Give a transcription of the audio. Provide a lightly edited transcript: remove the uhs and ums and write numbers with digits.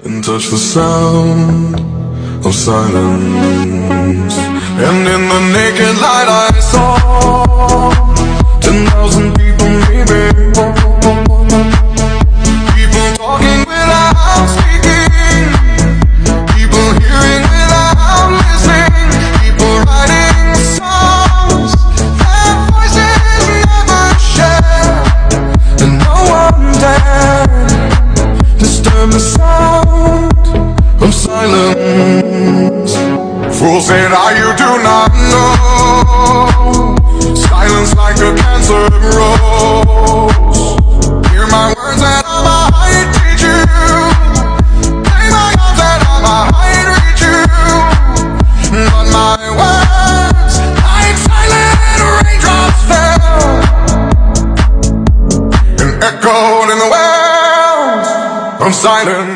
and touch the sound of silence. And in the naked light I saw 10,000 people maybe, people talking without speaking, people hearing without listening, people writing songs their voices never share, and no one dared disturb the sound of silence. Fools say that you do not know, silence like a cancer grows. Hear my words that I might teach you, play my arms that I might reach you, but my words like silent raindrops fell and echoed in the wells of silence.